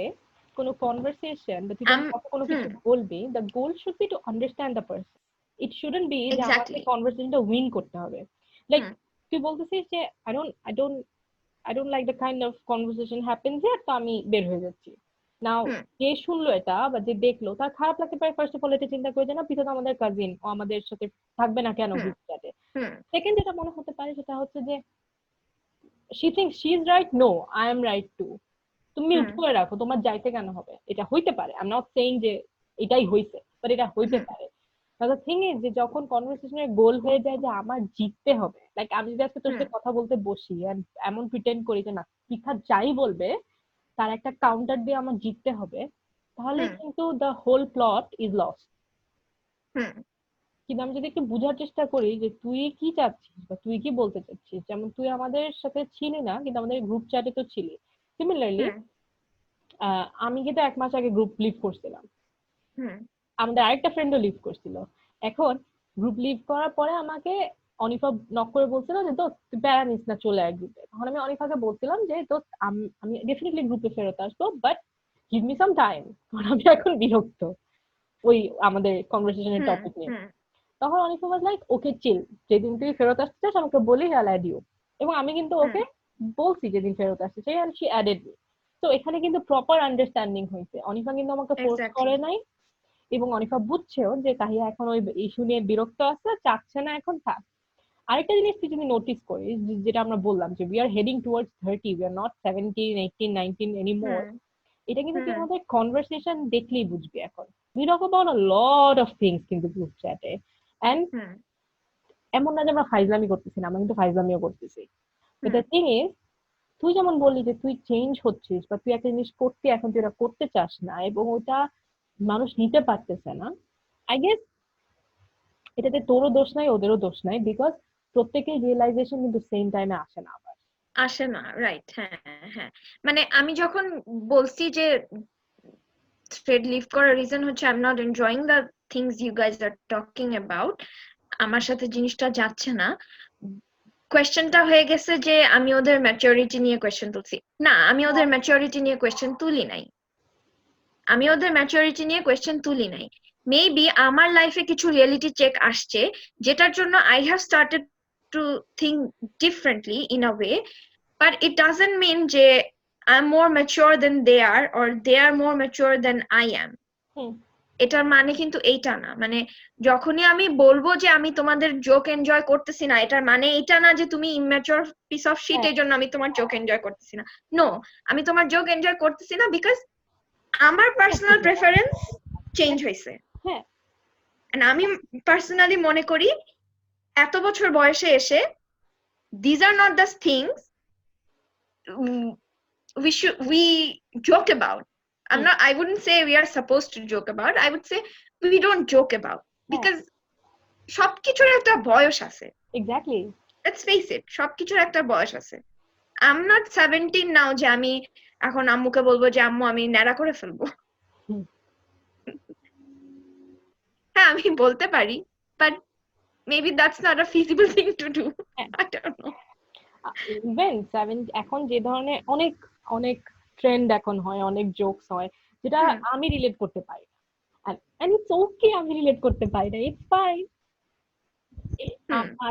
কোনো কনভারসেশন বা তুই যখন কাউকে কোনো কিছু হুম, বলবি, the goal should be to understand the person. It shouldn't be যে আমাকে এক্স্যাক্টলি। কনভারসেশনটা উইন করতে হবে। লাইক হুম তুই বলতেছিস যে I don't like the kind of conversation happens here, তো আমি বের হয়ে যাচ্ছি। নাও হুম যে শুনলো এটা বা যে দেখলো তার খারাপ লাগতে পারে, ফার্স্ট অফ অল এটা চিন্তা করে যে না পিছনে আমাদের কাজিন, ও আমাদের সাথে থাকবে না কেন হুম গ্রুপ চ্যাটে। হুম সেকেন্ড যেটা মনে হতে পারে সেটা হচ্ছে যে she thinks she is right, no I am right too. তুমি মিউট হুম করে রাখো, তোমার যাইতে কেন হবে, এটা হইতে পারে, আই এম নট সেইং যে এটাই হইছে, বাট এটা হইতে হুম পারে। দ্য থিং ইজ যে যখন কনভারসেশনের গোল হয়ে যায় যে আমার জিততে হবে, লাইক আমি যদি আজকে তোর হুম সাথে কথা বলতে বসি and এমন প্রিটেন্ড করি যে না শিখা যাই বলবে তার একটা কাউন্টার দিয়ে আমার জিততে হবে, তাহলে হুম কিন্তু the whole plot is lost. Hmm কিন্তু আমি যদি একটু বোঝার চেষ্টা করি যে তুই কি চাচ্ছিস বা তুই কি বলতে চাচ্ছিস, যেমন তুই আমাদের সাথে ছিলি না কিন্তু আমাদের গ্রুপ চ্যাটে তো ছিলি, সিমিলারলি হুম আমি কিন্তু 1 মাস আগে গ্রুপ লিভ করছিলাম, হুম আমাদের আরেকটা ফ্রেন্ডও লিভ করছিল। এখন গ্রুপ লিভ করার পরে আমাকে অনিফা নক করে বলছিল যে দোস্ত তুই প্যারা নিস না, চলে আয় গ্রুপে। তখন আমি অনিফাকে বলছিলাম যে দোস্ত আমি ডেফিনেটলি গ্রুপে ফেরত আসবো, but give me some time, কারণ আমি এখন বিরক্ত ওই আমাদের কনভারসেশনের হুম টপিক নিয়ে। হুম তখন অনিফা ওয়াজ লাইক ওকে চিল, যেদিন তুই ফেরত আসছিস আমাকে বলিস আই অ্যাড ইউ। এবং আমি কিন্তু হুম ওকে বলছি যেদিন ফেরত আসছে সেই, and she added me. তো এখানে কিন্তু প্রপার আন্ডারস্ট্যান্ডিং হয়েছে, অনিফা কিন্তু আমাকে ফোর্স এক্স্যাক্টলি। করে নাই। এবং অনিফা বুঝছেও যে তাহিয়া এখন ওই ইস্যু নিয়ে বিরক্ত আছে, চাচ্ছে না এখন থাক। আরেকটা জিনিস তুই যদি নোটিস করিস যেটা আমরা বললাম যে we are heading towards 30, we are not 17, 18, 19 anymore. Hmm এটা কিন্তু তুই হুম আমাদের কনভারসেশন দেখলেই বুঝবি এখন। We talk about a lot of things কিন্তু গ্রুপ চ্যাটে, এন্ড হুম এমন না যে আমরা ফাইজলামি করতেছি না, আমরা কিন্তু ফাইজলামিও করতেছি। But hmm the thing is তুই যেমন বললি যে তুই চেঞ্জ হচ্ছিস বা তুই একটা জিনিস করতে এখন তুই এটা করতে চাস না এবং ওটা মানুষ নিতে পারতেছে না, আই গেস এটাতে তোরও দোষ নাই ওদেরও দোষ নাই, বিকজ প্রত্যেকের রিয়েলাইজেশন কিন্তু সেম টাইমে আসে না আবার। আসে না, রাইট। হ্যাঁ হ্যাঁ, মানে আমি যখন বলছি যে থ্রেড লিভ করার রিজন হচ্ছে I am not enjoying the things you guys are talking about, আমার সাথে জিনিসটা যাচ্ছে না, কোয়েশ্চেনটা হয়ে গেছে যে আমি ওদের ম্যাচুরিটি নিয়ে কোয়েশ্চেন তুলছি। না, আমি ওদের ম্যাচুরিটি নিয়ে কোয়েশ্চেন তুলি নাই, আমি ওদের ম্যাচুরিটি নিয়ে কোয়েশ্চেন তুলি নাই। মেবি আমার লাইফে কিছু রিয়েলিটি চেক আসছে যেটার জন্য I have started to think differently in a way, but it doesn't mean যে I'm more mature than they are or they are more mature than I am. হুম এটার মানে কিন্তু এইটা না, মানে যখনই আমি বলবো যে আমি তোমাদের জোক এনজয় করতেছি না, এটার মানে এটা না যে তুমি ইম্যাচিওর পিস অফ শিট হ্যাঁ এই জন্য আমি তোমার জোক এনজয় করতেছি না। নো, আমি তোমার জোক এনজয় করতেছি না বিকজ আমার পার্সোনাল প্রেফারেন্স চেঞ্জ হয়েছে। হ্যাঁ আমি পার্সোনালি মনে করি এত বছর বয়সে এসে these are not the things we joke about. I wouldn't say we are supposed to joke about, I would say we don't joke about, because সবকিছুর একটা বয়স আছে। এক্স্যাক্টলি। let's face it, সবকিছুর একটা বয়স আছে। I'm not 17 now যে আমি এখন আম্মুকে বলবো যে আম্মু আমি ন্যাড়া করে ফেলবো। হ্যাঁ আমি বলতে পারি, but maybe that's not a feasible thing to do. I don't know. Even এখন যে ধরনের অনেক অনেক ট্রেন্ড এখন হয়, অনেক জোকস হয় যেটা আমি রিলেট করতে পারি, and it's okay আমি রিলেট করতে পারি না, it's fine.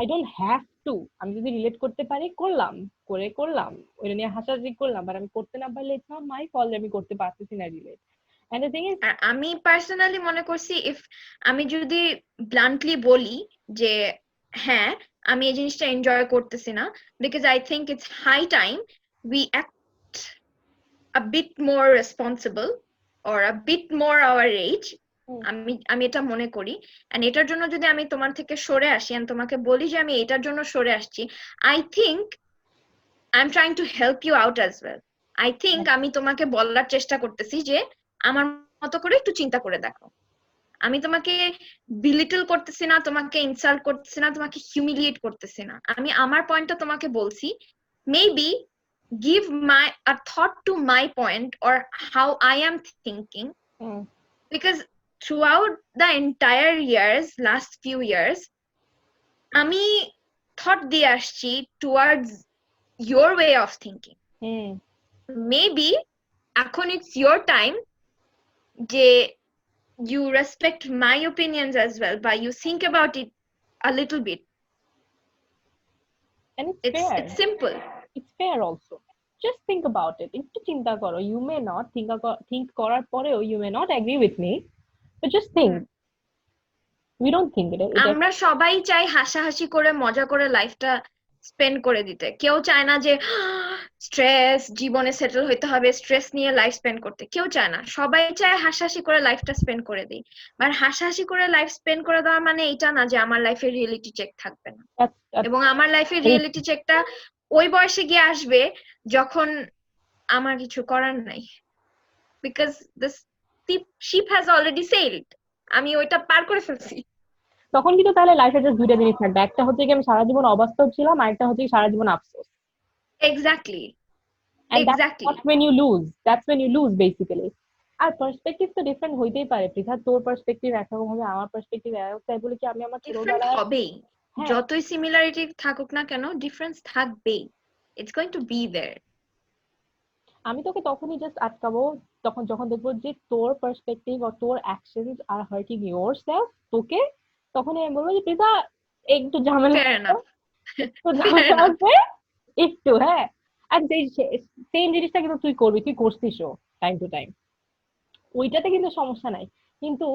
I don't have to, আমি যদি রিলেট করতে পারি করলাম, করলাম ওটা নিয়ে হাসাহাসি করলাম, বাট আমি করতে না পারলে it's not my fault আমি করতে পারতেছি না relate. and the thing is আমি পার্সোনালি মনে করছি ইফ আমি যদি ব্লান্টলি বলি যে হ্যাঁ আমি এই জিনিসটা এনজয় করতেছি না, because I think it's high time we act a bit more responsible or a bit more our age, আমি এটা মনে করি। এন্ড এটার জন্য যদি আমি তোমার থেকে সরে আসি এন্ড তোমাকে বলি যে আমি এটার জন্য সরে আসছি, I think I am trying to help you out as well. I think আমি তোমাকে বলার চেষ্টা করতেছি যে আমার মতো করে একটু চিন্তা করে দেখো। আমি তোমাকে বিলিটল করতেছি না, তোমাকে ইনসাল্ট করতেছি না, তোমাকে হিউমিলিয়েট করতেছি না। আমি আমার পয়েন্টটা তোমাকে বলছি। Maybe give a thought to my point or how I am thinking, because throughout the entire years, last few years, আমি thought দিয়ে আসছি towards your way of thinking. Maybe এখন it's your time যে you respect my opinions as well, but you think about it a little bit. And it's fair. It's simple. It's fair also. Just think about it. একটু চিন্তা করো. You may not think করার পরেও you may not agree with me, but just think. We don't think it. আমরা সবাই চাই হাসাহাসি করে মজা করে লাইফটা স্পেন্ড করে দিতে। কেউ চায় না যে স্ট্রেস জীবনে সেটেল হইতে হবে, স্ট্রেস নিয়ে লাইফ স্পেন্ড করতে কেউ চায় না। সবাই চায় হাসাহাসি করে লাইফটা স্পেন্ড করে দিই। আর হাসাহাসি করে লাইফ স্পেন্ড করে দেওয়া মানে এটা না যে আমার লাইফে রিয়েলিটি চেক থাকবে না, এবং আমার লাইফে রিয়েলিটি চেকটা ওই বয়সে গিয়ে আসবে যখন আমার কিছু করার নাই, because this sheep has already sailed. আমি ওইটা পার করে ফেলছি। তখন কিন্তু তাহলে লাইফে জাস্ট দুইটা জিনিস থাকবে, একটা হচ্ছে কি আমি সারা জীবন অবাস্তব ছিলাম, আর একটা হচ্ছে সারা জীবন আফসোস। Exactly, and that's when you lose basically. আর পার্সপেক্টিভ তো ডিফারেন্ট হইতেই পারে পৃথা, তোর পার্সপেক্টিভ একরকম হবে, আমার পার্সপেক্টিভ একরকম, তাই বলে কি আমি আমার ছোটবেলায় হবেই। যতই সিমিলারিটি থাকুক না কেন ডিফারেন্স থাকবেই, it's going to be there. আমি তোকে তখনই জাস্ট আটকাবো যখন দেখবো যে তোর পার্সপেক্টিভ আর তোর অ্যাকশনস আর হার্টিং ইয়োরসেলফ তোকে, তখন আমি বলবো যে পৃথা একটু ঝামেলা আছে একটু, হ্যাঁ। আর সেম জিনিসটা কিন্তু তুই করবি, তুই করছিসও টাইম টু টাইম, ওইটাতে কিন্তু সমস্যা নাই। কিন্তু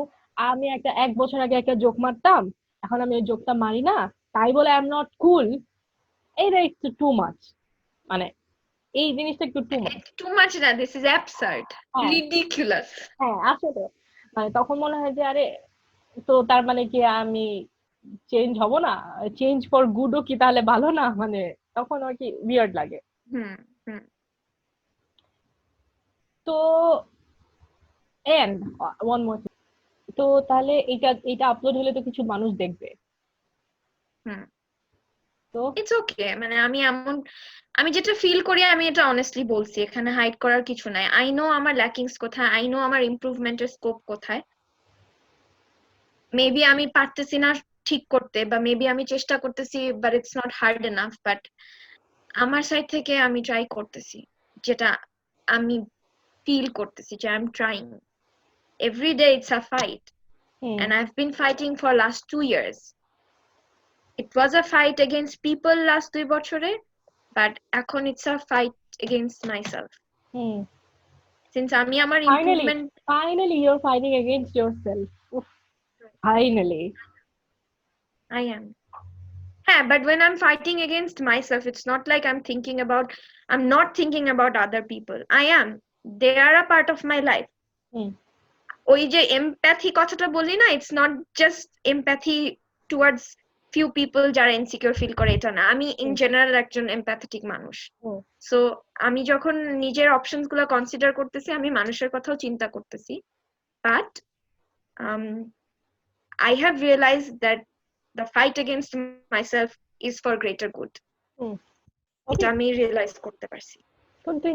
আমি এক বছর আগে একটা জোক মারতাম, এখন আমি ওই জোকটা মারি না, তাই বলে আই এম নট কুল, এইটা একটু টু মাচ। মানে এই জিনিসটা একটু টু মাচ না, দিস ইজ অ্যাবসার্ড, রিডিকুলাস। হ্যাঁ আসলে মানে তখন মনে হয় যে আরে তো তার মানে কি আমি চেঞ্জ হব না, চেঞ্জ ফর গুডও কি তাহলে ভালো না, মানে তখন আর কি উইয়ার্ড লাগে। তো এন্ড ওয়ান মোর, তো তাহলে এটা আপলোড হলে তো কিছু মানুষ দেখবে, তো ইটস ওকে। মানে আমি যেটা ফিল করি আমি এটা অনেস্টলি বলছি, এখানে হাইড করার কিছু নাই। আই নো আমার ল্যাকিংস কোথায়, আই নো আমার ইমপ্রুভমেন্টের স্কোপ কোথায়। মেবি আমি পারতেছি না ঠিক করতে, বা মেবি আমি চেষ্টা করতেছি but it's not hard enough, but আমার সাইড থেকে আমি ট্রাই করতেছি, যেটা আমি ফিল করতেছি যে I am trying. Every day it's a fight, and I've been fighting for last 2 years. It was a fight against people last 2 বছরে, but এখন it's a fight against myself. Since আমি আমার improvement, finally you're fighting against yourself. Finally I am. Yeah, but when I'm fighting against myself, it's not like I'm not thinking about other people. I am. They are a part of my life. ওই যে empathy কথাটা বলি না, it's not just empathy towards few people যারা insecure feel করে, এটা না। আমি ইন জেনারেল একজন এমপ্যাথেটিক মানুষ। সো আমি যখন নিজের অপশনস গুলো কনসিডার করতেছি, আমি মানুষের কথাও চিন্তা করতেছি, but I have realized that the fight against myself is for greater good. এটা আমি রিয়েলাইজ করতে পারছি। তুই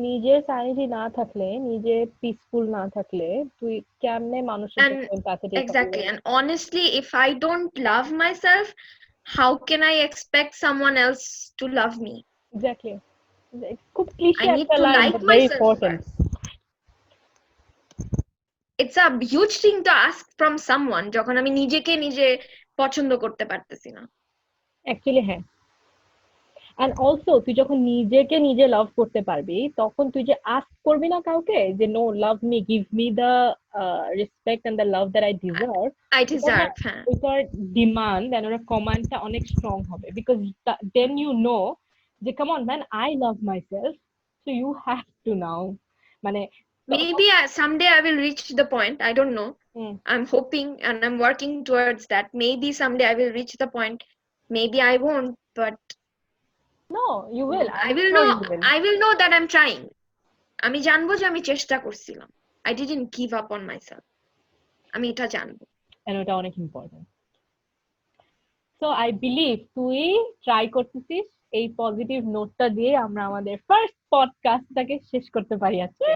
নিজের স্যানিটি না থাকলে, নিজে পিসফুল না থাকলে তুই কেমনে মানুষের সাথে empathetic? Exactly, and honestly if I don't love myself, how can I expect someone else to love me? Exactly, খুব cliche I need to like myself first. It's a huge thing to ask from someone যখন আমি নিজেকে নিজে পছন্দ করতে পারতেছি না। Actually হ্যাঁ, and also তুই যখন নিজেকে নিজে লাভ করতে পারবি, তখন তুই যে আস্ক করবি না কাউকে যে no love me, give me the respect and the love that I deserve, ওইটার ডিমান্ড এন্ড ওর কমান্ডটা অনেক স্ট্রং হবে, বিকজ দেন ইউ নো যে come on man, I love myself, so you have to now. মানে maybe someday I will reach the point, I don't know. I'm hoping and I'm working towards that. Maybe someday I will reach the point, maybe I won't, but no, you will. I will know that I'm trying. আমি জানবো যে আমি চেষ্টা করছিলাম, I didn't give up on myself, আমি এটা জানবো। and ওটা অনেক ইম্পর্টেন্ট। সো আই বিলিভ তুই ট্রাই করতেছিস, এই পজিটিভ নোটটা দিয়ে আমরা আমাদের ফার্স্ট পডকাস্টটাকে শেষ করতে পারি আজকে।